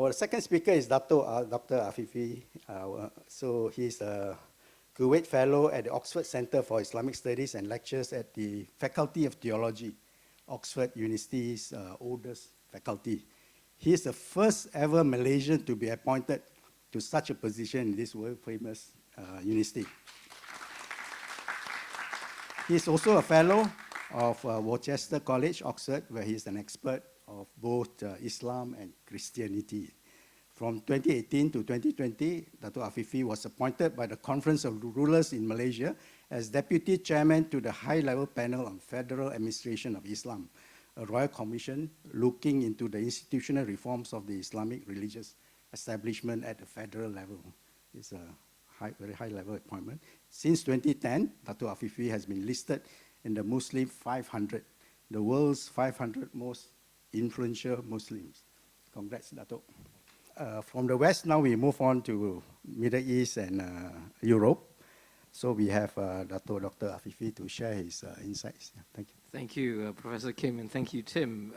Our second speaker is Dr. Afifi. So he's a Kuwait Fellow at the Oxford Center for Islamic Studies and lectures at the Faculty of Theology, Oxford University's oldest faculty. He is the first ever Malaysian to be appointed to such a position in this world-famous university. He is also a fellow of Worcester College, Oxford, where he is an expert of both Islam and Christianity. From 2018 to 2020, Dato Afifi was appointed by the Conference of Rulers in Malaysia as Deputy Chairman to the High-Level Panel on Federal Administration of Islam, a royal commission looking into the institutional reforms of the Islamic religious establishment at the federal level. It's a very high-level appointment. Since 2010, Dato Afifi has been listed in the Muslim 500, the world's 500 most influential Muslims. Congrats, Dato. From the West, now we move on to Middle East and Europe. So we have Dato Dr. Afifi to share his insights. Yeah, thank you. Thank you, Professor Kim, and thank you, Tim.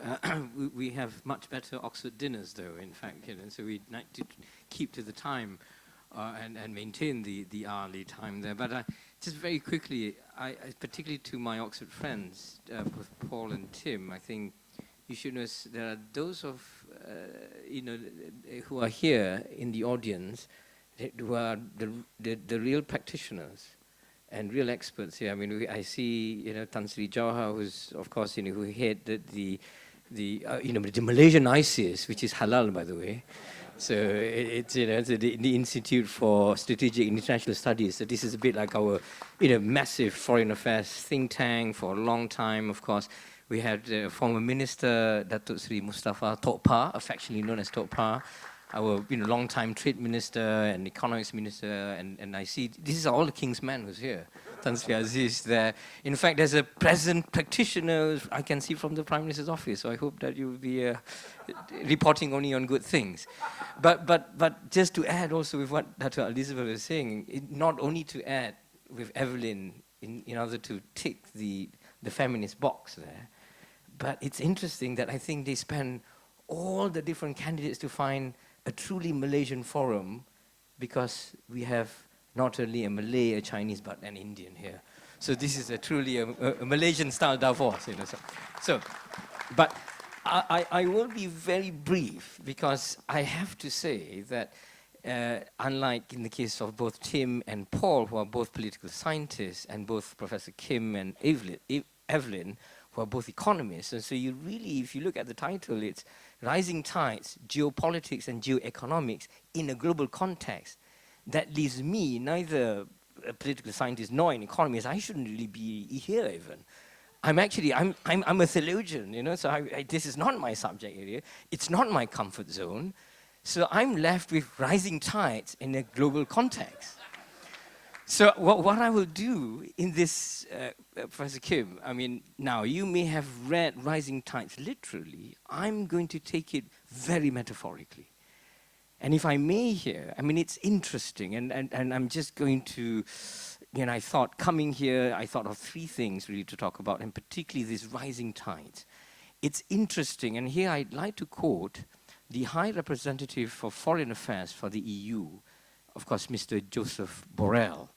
We have much better Oxford dinners, though, in fact, so we'd like to keep to the time and maintain the hourly time there. But just very quickly, particularly to my Oxford friends, both Paul and Tim, I think you should know there are those of who are here in the audience who are the real practitioners and real experts here. I mean, I see Tan Sri Jawahar, who's of course who headed the Malaysian ISIS, which is halal, by the way. So it's the Institute for Strategic and International Studies. So this is a bit like our massive foreign affairs think tank for a long time. Of course, we had former Minister Datuk Sri Mustafa Tokpa, affectionately known as Tokpa, our long-time Trade Minister and Economics Minister, and I see this is all the King's men who's here. Tan Sri Aziz there. In fact, there's a present practitioner I can see from the Prime Minister's office. So I hope that you'll be reporting only on good things. But just to add also with what Dr. Elizabeth was saying, not only to add with Evelyn in order to tick the feminist box there, but it's interesting that I think they spend all the different candidates to find a truly Malaysian forum, because we have not only a Malay, a Chinese, but an Indian here. So this is truly a Malaysian-style Davos. But I will be very brief, because I have to say that unlike in the case of both Tim and Paul, who are both political scientists, and both Professor Kim and Evelyn, who are both economists, and so you really, if you look at the title, it's Rising Tides, Geopolitics and Geoeconomics in a Global Context. That leaves me, neither a political scientist nor an economist. I shouldn't really be here even. I'm a theologian, so this is not my subject area. It's not my comfort zone. So I'm left with rising tides in a global context. So what I will do in this, Professor Kim, now you may have read Rising Tides literally. I'm going to take it very metaphorically. And if I may here, it's interesting, and I'm just going to, I thought coming here, I thought of three things really to talk about, and particularly these rising tides. It's interesting, and here I'd like to quote the High Representative for Foreign Affairs for the EU, of course, Mr. Joseph Borrell.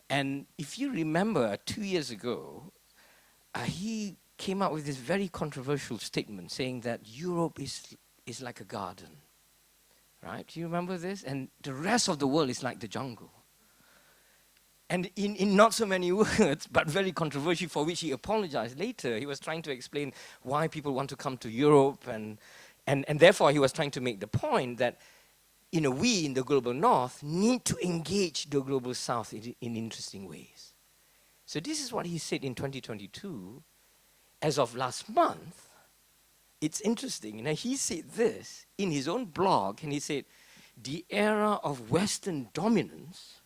And if you remember, 2 years ago, he came out with this very controversial statement saying that Europe is like a garden, right? Do you remember this? And the rest of the world is like the jungle. And in not so many words, but very controversial, for which he apologized later, he was trying to explain why people want to come to Europe, and therefore he was trying to make the point that we in the global north need to engage the global south in interesting ways. So this is what he said in 2022. As of last month, it's interesting. He said this in his own blog, and he said, the era of Western dominance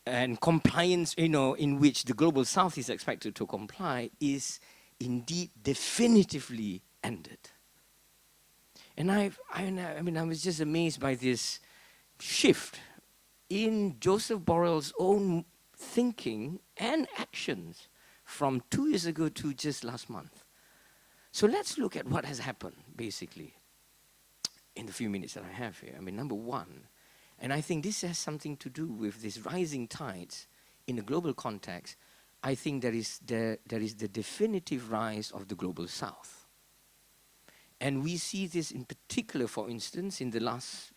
and compliance, in which the global south is expected to comply, is indeed definitively ended. And I was just amazed by this shift in Joseph Borrell's own thinking and actions from 2 years ago to just last month. So let's look at what has happened, basically. in the few minutes that I have here. I mean, number one, and I think this has something to do with these rising tides in a global context. I think there is the definitive rise of the global south. And we see this in particular, for instance, in the last,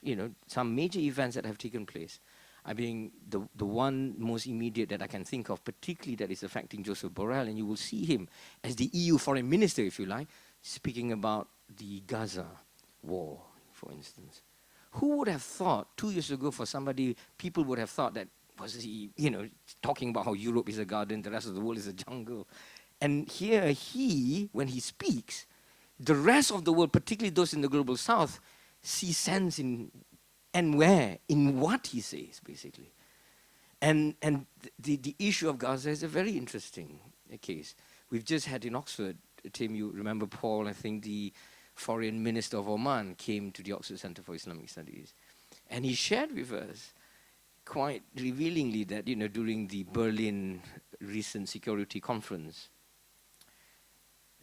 some major events that have taken place. I mean, the one most immediate that I can think of, particularly that is affecting Joseph Borrell, and you will see him as the EU foreign minister, if you like, speaking about the Gaza war, for instance. Who would have thought 2 years ago people would have thought that, was he, talking about how Europe is a garden, the rest of the world is a jungle. And here when he speaks, the rest of the world, particularly those in the global south, see sense in what he says, basically. And the issue of Gaza is a very interesting case. We've just had in Oxford, Tim, you remember Paul, I think the foreign minister of Oman came to the Oxford Center for Islamic Studies. And he shared with us quite revealingly that, during the Berlin recent security conference,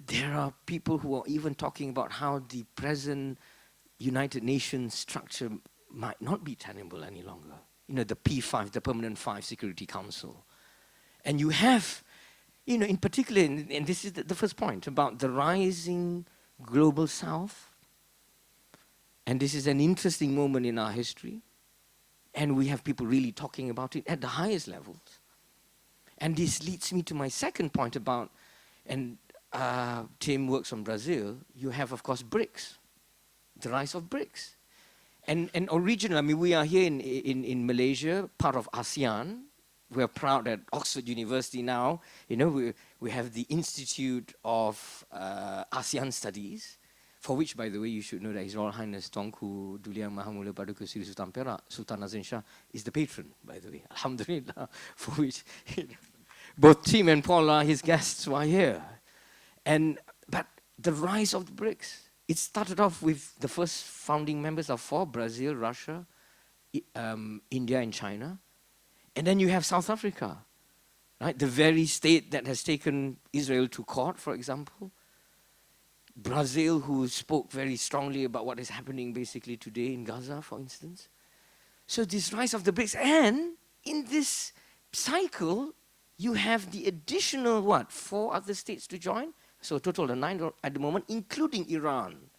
there are people who are even talking about how the present United Nations structure might not be tenable any longer. The P5, the Permanent Five Security Council. And you have, in particular, and this is the first point, about the rising global south. And this is an interesting moment in our history. And we have people really talking about it at the highest levels. And this leads me to my second point about, and Tim works on Brazil, you have, of course, BRICS, the rise of BRICS. And originally, we are here in Malaysia, part of ASEAN. We're proud at Oxford University now, we have the Institute of ASEAN Studies, for which, by the way, you should know that His Royal Highness Tuanku Duli Yang Maha Mulia Paduka Sri Sultan Perak, Sultan Azim Shah, is the patron, by the way. Alhamdulillah, for which both Tim and Paul are his guests who are here. But the rise of the BRICS, it started off with the first founding members of four: Brazil, Russia, India, and China. And then you have South Africa, right? The very state that has taken Israel to court, for example. Brazil, who spoke very strongly about what is happening basically today in Gaza, for instance. So this rise of the BRICS, and in this cycle, you have the additional, 4 other states to join? So a total of 9 at the moment, including Iran,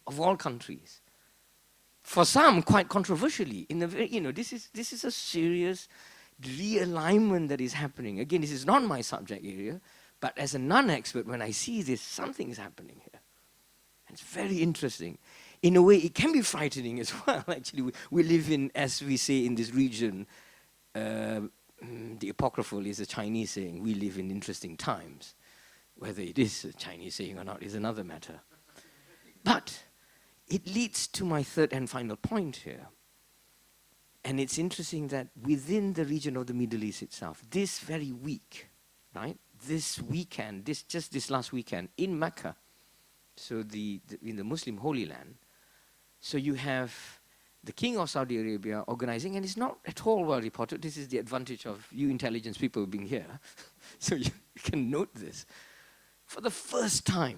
of all countries. For some, quite controversially, this is a serious realignment that is happening. Again, this is not my subject area, but as a non-expert, when I see this, something is happening here. It's very interesting. In a way, it can be frightening as well. Actually, we live in, as we say in this region, the apocryphal is a Chinese saying, we live in interesting times. Whether it is a Chinese saying or not is another matter. But it leads to my third and final point here. And it's interesting that within the region of the Middle East itself, this very week, right, this weekend, just this last weekend, in Mecca, so in the Muslim Holy Land, so you have the King of Saudi Arabia organizing, and it's not at all well reported. This is the advantage of you intelligence people being here. So you can note this. For the first time,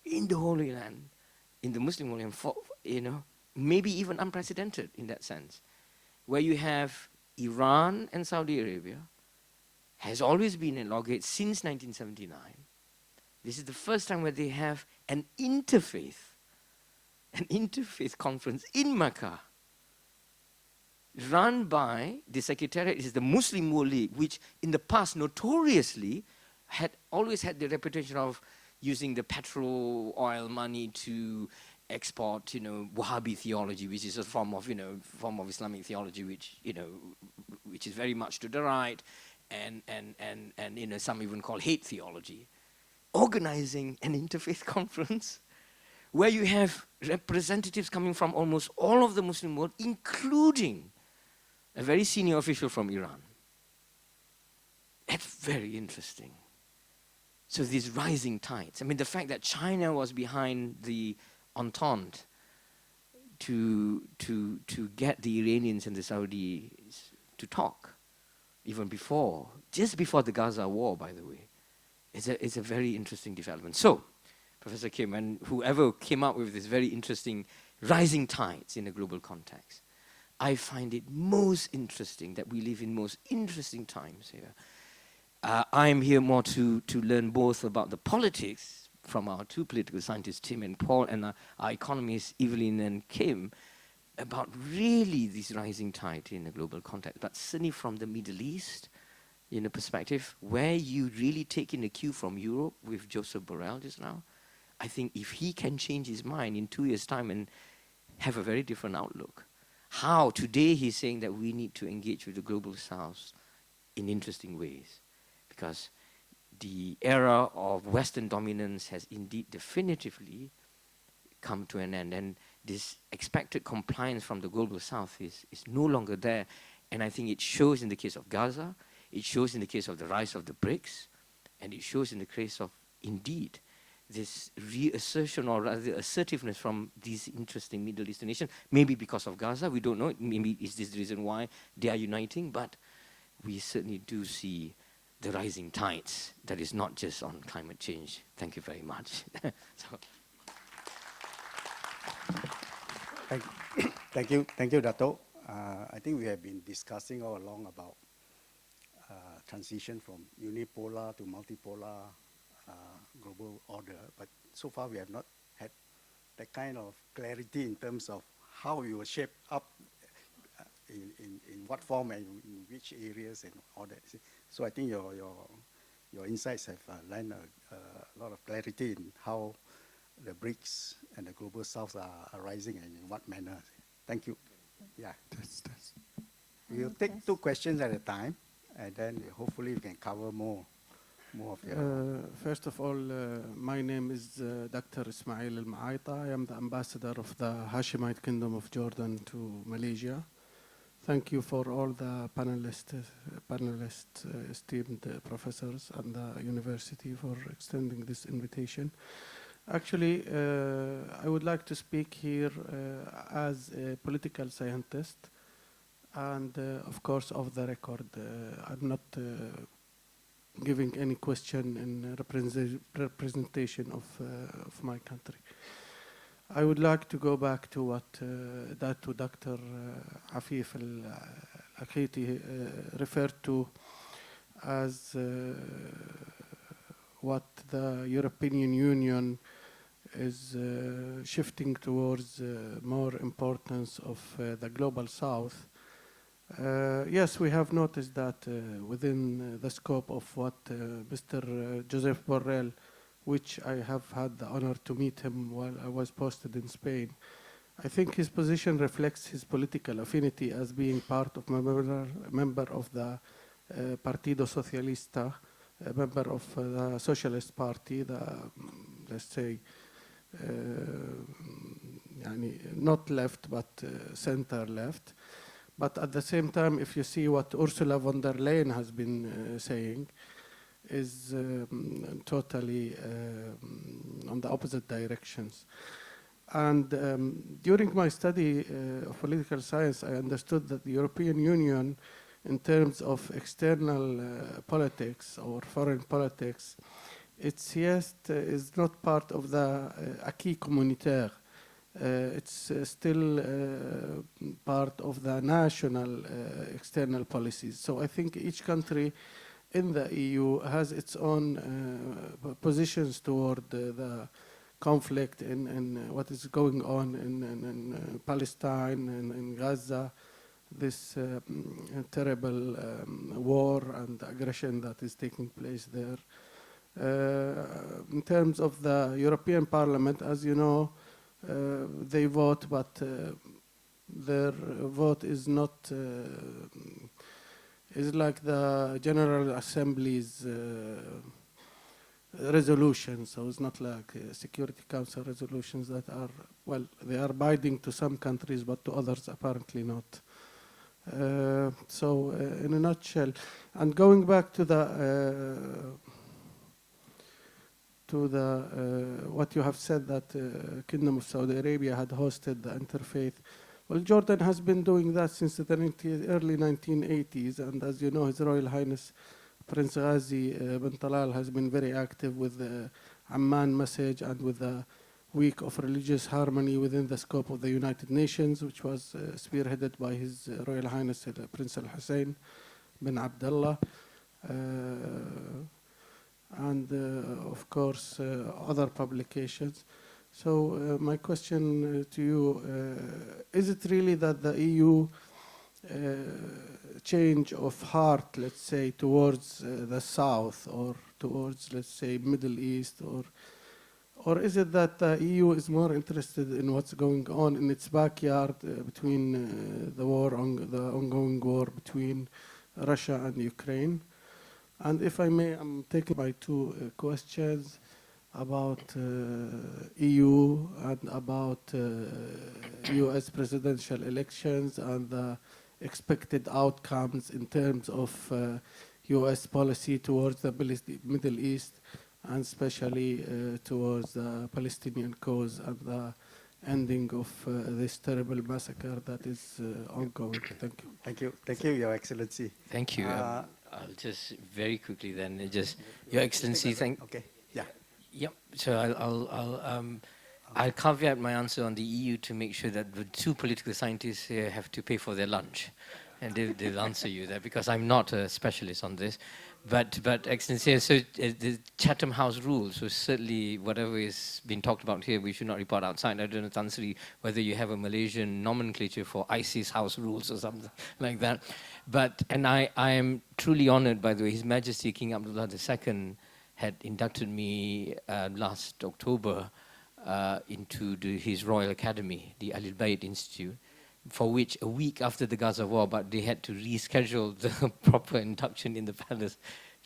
in the Holy Land, in the Muslim Holy Land, maybe even unprecedented in that sense, where you have Iran and Saudi Arabia, has always been in loggerheads since 1979. This is the first time where they have an interfaith conference in Mecca, run by the Secretariat, is the Muslim World League, which in the past notoriously had always had the reputation of using the petrol oil money to export, Wahhabi theology, which is a form of Islamic theology, which is very much to the right, and some even call hate theology. Organizing an interfaith conference where you have representatives coming from almost all of the Muslim world, including a very senior official from Iran. That's very interesting. So these rising tides. I mean, the fact that China was behind the Entente to get the Iranians and the Saudis to talk, even just before the Gaza war, by the way. It's a very interesting development. So, Professor Kim, and whoever came up with this very interesting rising tides in a global context. I find it most interesting that we live in most interesting times here. I'm here more to learn both about the politics from our two political scientists, Tim and Paul, and our economists, Evelyn and Kim, about really this rising tide in a global context, but certainly from the Middle East, in a perspective where you really take in the cue from Europe with Joseph Borrell just now. I think if he can change his mind in 2 years' time and have a very different outlook, how today he's saying that we need to engage with the global south in interesting ways, because the era of Western dominance has indeed definitively come to an end, and this expected compliance from the global south is no longer there. And I think it shows in the case of Gaza, it shows in the case of the rise of the BRICS, and it shows in the case of, indeed, this reassertion or rather assertiveness from these interesting Middle Eastern nations, maybe because of Gaza, we don't know, maybe is this the reason why they are uniting, but we certainly do see the rising tides that is not just on climate change. Thank you very much. Thank you, Dato. I think we have been discussing all along about transition from unipolar to multipolar global order, but so far we have not had that kind of clarity in terms of how we will shape up in what form and in which areas and all that. So I think your insights have lent a lot of clarity in how the BRICS and the global south are rising and in what manner. Thank you. Yeah. We'll take 2 questions at a time, and then hopefully we can cover more of your... First of all, my name is Dr. Ismail Al-Maaita. I am the ambassador of the Hashemite Kingdom of Jordan to Malaysia. Thank you for all the panelists, esteemed professors and the university for extending this invitation. Actually, I would like to speak here as a political scientist, and of course, off the record. I'm not giving any question in representation of my country. I would like to go back to what Dato Dr. Afifi al-Akiti referred to as what the European Union is shifting towards more importance of the global south. Yes, we have noticed that within the scope of what Mr. Joseph Borrell, which I have had the honor to meet him while I was posted in Spain, I think his position reflects his political affinity as being part of a member of the Partido Socialista, a member of the Socialist Party, the, let's say, not left, but center left. But at the same time, if you see what Ursula von der Leyen has been saying, is totally on the opposite directions. And during my study of political science, I understood that the European Union, in terms of external politics or foreign politics, its is not part of the acquis communautaire. It's still part of the national external policies. So I think each country in the EU has its own positions toward the conflict and what is going on in Palestine and in Gaza, this terrible war and aggression that is taking place there. In terms of the European Parliament, as you know, they vote, but their vote is not, is like the General Assembly's resolutions, so it's not like Security Council resolutions that are, well, they are binding to some countries, but to others apparently not. So in a nutshell, and going back to the what you have said, that Kingdom of Saudi Arabia had hosted the Interfaith. Well, Jordan has been doing that since the early 1980s, and as you know, His Royal Highness Prince Ghazi bin Talal has been very active with Amman message and with the Week of Religious Harmony within the scope of the United Nations, which was spearheaded by His Royal Highness Prince Al-Hussein bin Abdullah. And of course other publications. So my question to you, is it really that the EU change of heart, let's say, towards the South or towards, let's say, Middle East, or is it that the EU is more interested in what's going on in its backyard between the ongoing war between Russia and Ukraine? And if I may, I'm taking my two questions about EU and about US presidential elections and the expected outcomes in terms of US policy towards the Middle East and especially towards the Palestinian cause and the ending of this terrible massacre that is ongoing. Thank you. Thank you. Thank you, Your Excellency. Thank you. I'll just very quickly then, Your Excellency, Okay, yeah. Yep, so I'll caveat my answer on the EU to make sure that the two political scientists here have to pay for their lunch. And they'll answer you there, because I'm not a specialist on this. But Excellency, so the Chatham House rules, so certainly whatever is being talked about here, we should not report outside. I don't know, Tan Sri, whether you have a Malaysian nomenclature for ISIS House rules or something like that. And I am truly honored, by the way, His Majesty King Abdullah II had inducted me last October into his Royal Academy, the Ahlul Bayt Institute, for which a week after the Gaza war, but they had to reschedule the proper induction in the palace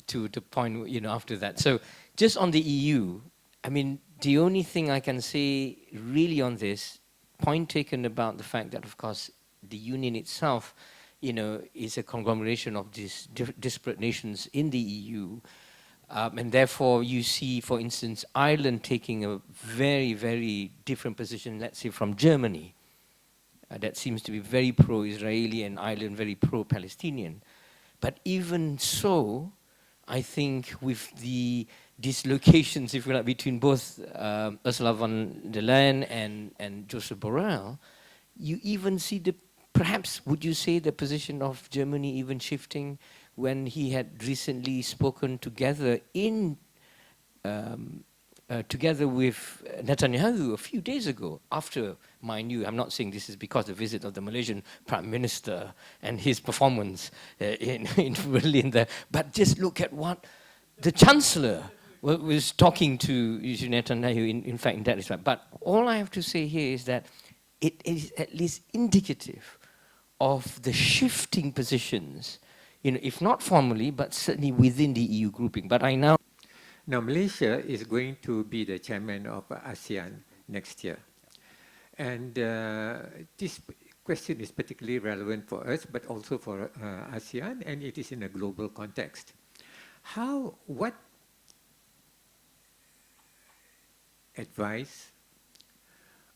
to point, after that. So just on the EU, I mean, the only thing I can say really on this, point taken about the fact that, of course, the Union itself, is a conglomeration of these disparate nations in the EU. And therefore, you see, for instance, Ireland taking a very, very different position, let's say, from Germany. That seems to be very pro-Israeli and Ireland very pro-Palestinian. But even so, I think with the dislocations, if you like, between both Ursula von der Leyen and Joseph Borrell, you even see perhaps would you say the position of Germany even shifting when he had recently spoken together together with Netanyahu a few days ago, after, mind you, I'm not saying this is because of the visit of the Malaysian Prime Minister and his performance in Berlin there, but just look at what the Chancellor was talking to Netanyahu, in fact, in that respect. But all I have to say here is that it is at least indicative of the shifting positions, if not formally, but certainly within the EU grouping. But Now, Malaysia is going to be the chairman of ASEAN next year. And this question is particularly relevant for us, but also for ASEAN, and it is in a global context. What advice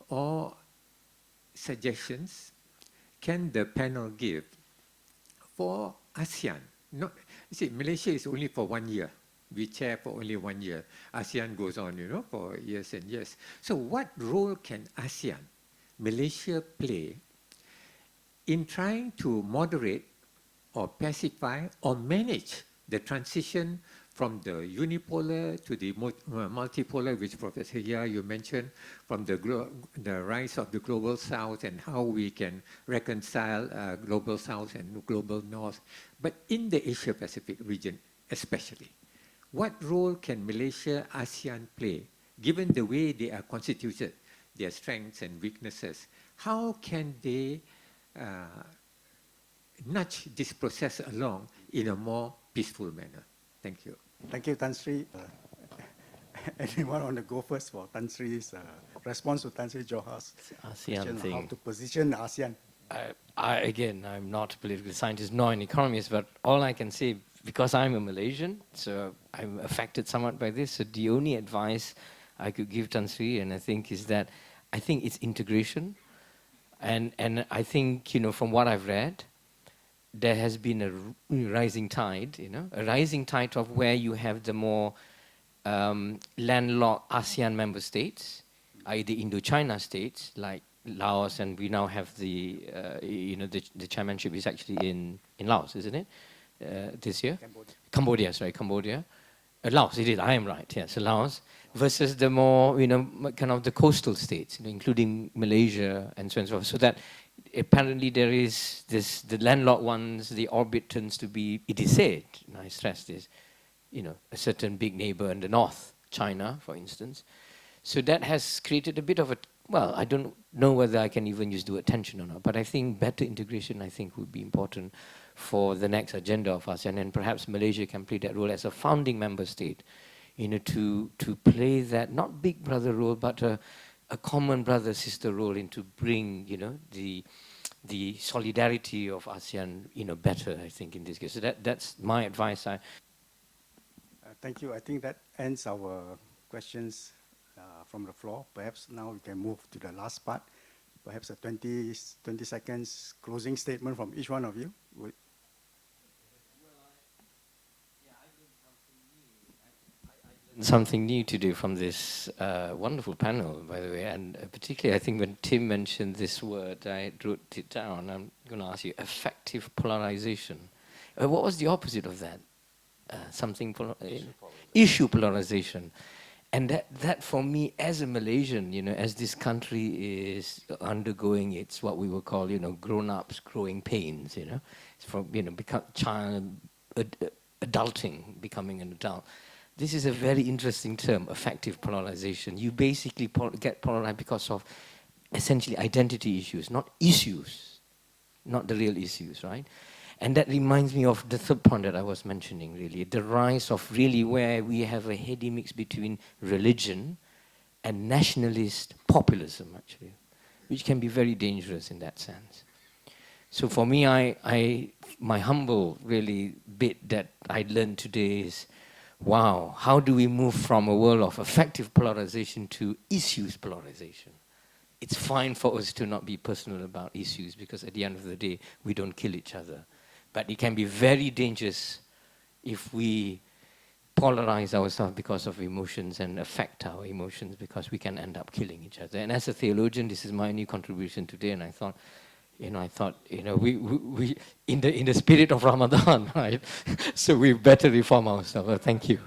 or suggestions can the panel give for ASEAN? Malaysia is only for 1 year. We chair for only 1 year. ASEAN goes on, for years and years. So what role can ASEAN, Malaysia, play in trying to moderate or pacify or manage the transition from the unipolar to the multipolar, which Professor Yah, you mentioned, from the rise of the global south and how we can reconcile global south and global north, but in the Asia-Pacific region especially. What role can Malaysia, ASEAN play, given the way they are constituted, their strengths and weaknesses? How can they nudge this process along in a more peaceful manner? Thank you. Thank you, Tan Sri. Anyone want to go first for Tan Sri's response to Tan Sri Johor's question on how to position ASEAN? Again, I'm not a political scientist nor an economist, but all I can say, because I'm a Malaysian, so I'm affected somewhat by this, so the only advice I could give Tan Sri, and I think, is that I think it's integration. And I think, from what I've read, there has been a rising tide, a rising tide of where you have the more landlocked ASEAN member states, i.e. the Indochina states, like Laos, and we now have the, the chairmanship is actually in Laos, isn't it, this year? Cambodia, sorry, Cambodia. Laos, it is, I am right, yes, Laos, versus the more, kind of the coastal states, including Malaysia and so on and so forth. So that apparently there is this, the landlocked ones, the orbit turns to be, it is said, and I stress this, a certain big neighbor in the north, China, for instance. So that has created a bit of a, well, I don't know whether I can even use the word tension or not, but I think better integration, I think, would be important for the next agenda of ASEAN, and perhaps Malaysia can play that role as a founding member state, to play that, not big brother role, but a common brother-sister role to bring, the solidarity of ASEAN, better, I think, in this case. So that's my advice. Thank you. I think that ends our questions from the floor. Perhaps now we can move to the last part. Perhaps a 20 seconds closing statement from each one of you. Something new to do from this wonderful panel, by the way, and particularly I think when Tim mentioned this word, I wrote it down. I'm going to ask you, effective polarization. What was the opposite of that? Issue polarization. And that for me, as a Malaysian, as this country is undergoing its what we will call, grown-ups growing pains, it's from, become child, adulting, becoming an adult. This is a very interesting term, effective polarization. You basically get polarized because of essentially identity issues, not issues, not the real issues, right? And that reminds me of the third point that I was mentioning, really, the rise of really where we have a heady mix between religion and nationalist populism, actually, which can be very dangerous in that sense. So for me, my humble, really, bit that I learned today is, wow, how do we move from a world of effective polarization to issues polarization? It's fine for us to not be personal about issues because at the end of the day, we don't kill each other. But it can be very dangerous if we polarize ourselves because of emotions and affect our emotions because we can end up killing each other. And as a theologian, this is my new contribution today, and I thought, we in the spirit of Ramadan, right? So we better reform ourselves. Thank you.